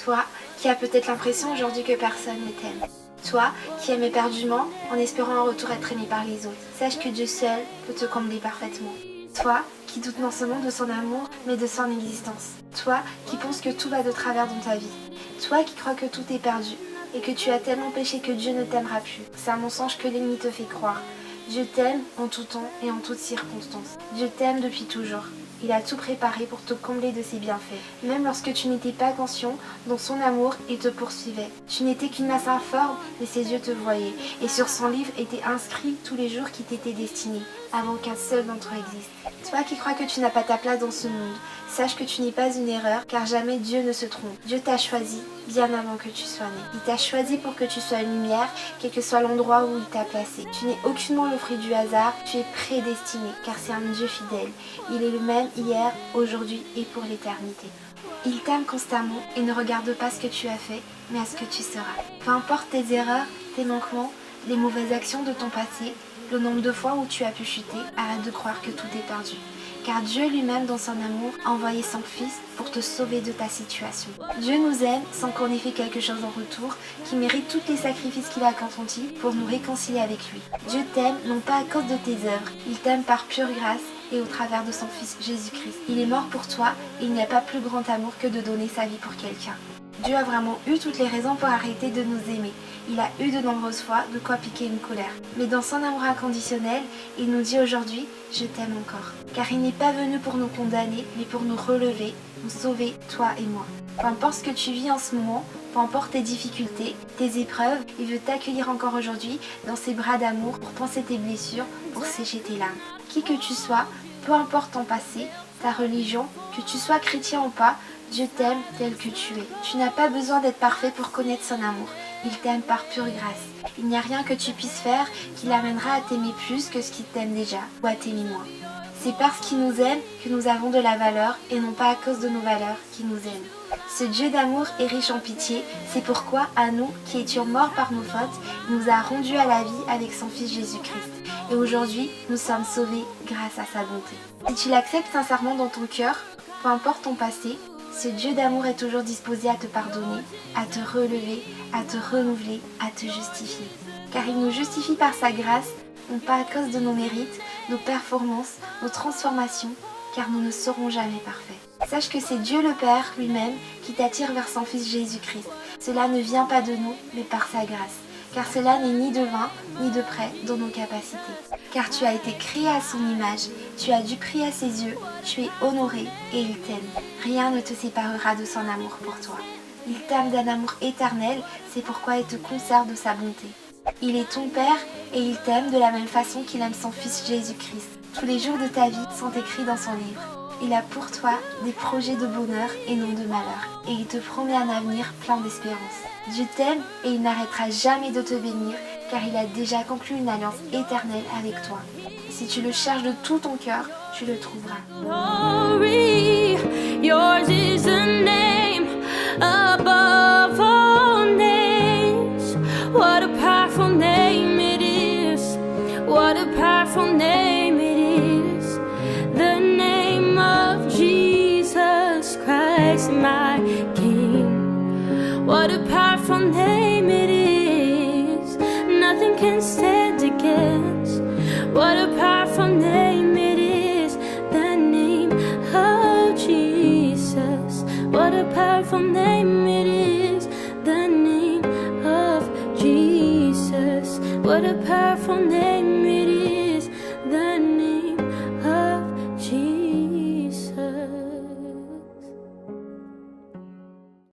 Toi qui as peut-être l'impression aujourd'hui que personne ne t'aime. Toi qui aimes éperdument en espérant en retour être aimé par les autres. Sache que Dieu seul peut te combler parfaitement. Toi qui doute non seulement de son amour mais de son existence. Toi qui penses que tout va de travers dans ta vie. Toi qui crois que tout est perdu et que tu as tellement péché que Dieu ne t'aimera plus. C'est un mensonge que l'ennemi te fait croire. Dieu t'aime en tout temps et en toutes circonstances. Dieu t'aime depuis toujours. Il a tout préparé pour te combler de ses bienfaits. Même lorsque tu n'étais pas conscient, dans son amour, il te poursuivait. Tu n'étais qu'une masse informe, mais ses yeux te voyaient. Et sur son livre étaient inscrits tous les jours qui t'étaient destinés, avant qu'un seul d'entre eux existe. Toi qui crois que tu n'as pas ta place dans ce monde, sache que tu n'es pas une erreur, car jamais Dieu ne se trompe. Dieu t'a choisi bien avant que tu sois né. Il t'a choisi pour que tu sois une lumière, quel que soit l'endroit où il t'a placé. Tu n'es aucunement le fruit du hasard, tu es prédestiné, car c'est un Dieu fidèle. Il est le même hier, aujourd'hui et pour l'éternité. Il t'aime constamment et ne regarde pas ce que tu as fait, mais à ce que tu seras. Peu importe tes erreurs, tes manquements, les mauvaises actions de ton passé, le nombre de fois où tu as pu chuter, arrête de croire que tout est perdu. Car Dieu lui-même, dans son amour, a envoyé son Fils pour te sauver de ta situation. Dieu nous aime sans qu'on ait fait quelque chose en retour, qui mérite tous les sacrifices qu'il a consentis pour nous réconcilier avec lui. Dieu t'aime non pas à cause de tes œuvres, il t'aime par pure grâce et au travers de son Fils Jésus-Christ. Il est mort pour toi et il n'y a pas plus grand amour que de donner sa vie pour quelqu'un. Dieu a vraiment eu toutes les raisons pour arrêter de nous aimer. Il a eu de nombreuses fois de quoi piquer une colère. Mais dans son amour inconditionnel, il nous dit aujourd'hui « Je t'aime encore ». Car il n'est pas venu pour nous condamner, mais pour nous relever, nous sauver, toi et moi. Peu importe ce que tu vis en ce moment, peu importe tes difficultés, tes épreuves, il veut t'accueillir encore aujourd'hui dans ses bras d'amour pour panser tes blessures, pour sécher tes larmes. Qui que tu sois, peu importe ton passé, ta religion, que tu sois chrétien ou pas, Dieu t'aime tel que tu es. Tu n'as pas besoin d'être parfait pour connaître son amour. Il t'aime par pure grâce. Il n'y a rien que tu puisses faire qui l'amènera à t'aimer plus que ce qu'il t'aime déjà ou à t'aimer moins. C'est parce qu'il nous aime que nous avons de la valeur et non pas à cause de nos valeurs qu'il nous aime. Ce Dieu d'amour est riche en pitié, c'est pourquoi à nous qui étions morts par nos fautes, il nous a rendus à la vie avec son Fils Jésus-Christ. Et aujourd'hui, nous sommes sauvés grâce à sa bonté. Si tu l'acceptes sincèrement dans ton cœur, peu importe ton passé, ce Dieu d'amour est toujours disposé à te pardonner, à te relever, à te renouveler, à te justifier. Car il nous justifie par sa grâce, non pas à cause de nos mérites, nos performances, nos transformations, car nous ne serons jamais parfaits. Sache que c'est Dieu le Père lui-même qui t'attire vers son Fils Jésus-Christ. Cela ne vient pas de nous, mais par sa grâce. Car cela n'est ni de vain, ni de près dans nos capacités. Car tu as été créé à son image, tu as du prix à ses yeux, tu es honoré et il t'aime. Rien ne te séparera de son amour pour toi. Il t'aime d'un amour éternel, c'est pourquoi il te conserve de sa bonté. Il est ton Père et il t'aime de la même façon qu'il aime son Fils Jésus-Christ. Tous les jours de ta vie sont écrits dans son livre. Il a pour toi des projets de bonheur et non de malheur. Et il te promet un avenir plein d'espérance. Dieu t'aime et il n'arrêtera jamais de te bénir car il a déjà conclu une alliance éternelle avec toi. Si tu le cherches de tout ton cœur, tu le trouveras. Glory, yours is the name above all names. What a powerful name it is. What a powerful name it is. The name of Jesus Christ, my King. What a powerful name it is. Nothing can stand against. What a powerful name it is. The name of Jesus. What a powerful name it is. The name of Jesus. What a powerful name it is.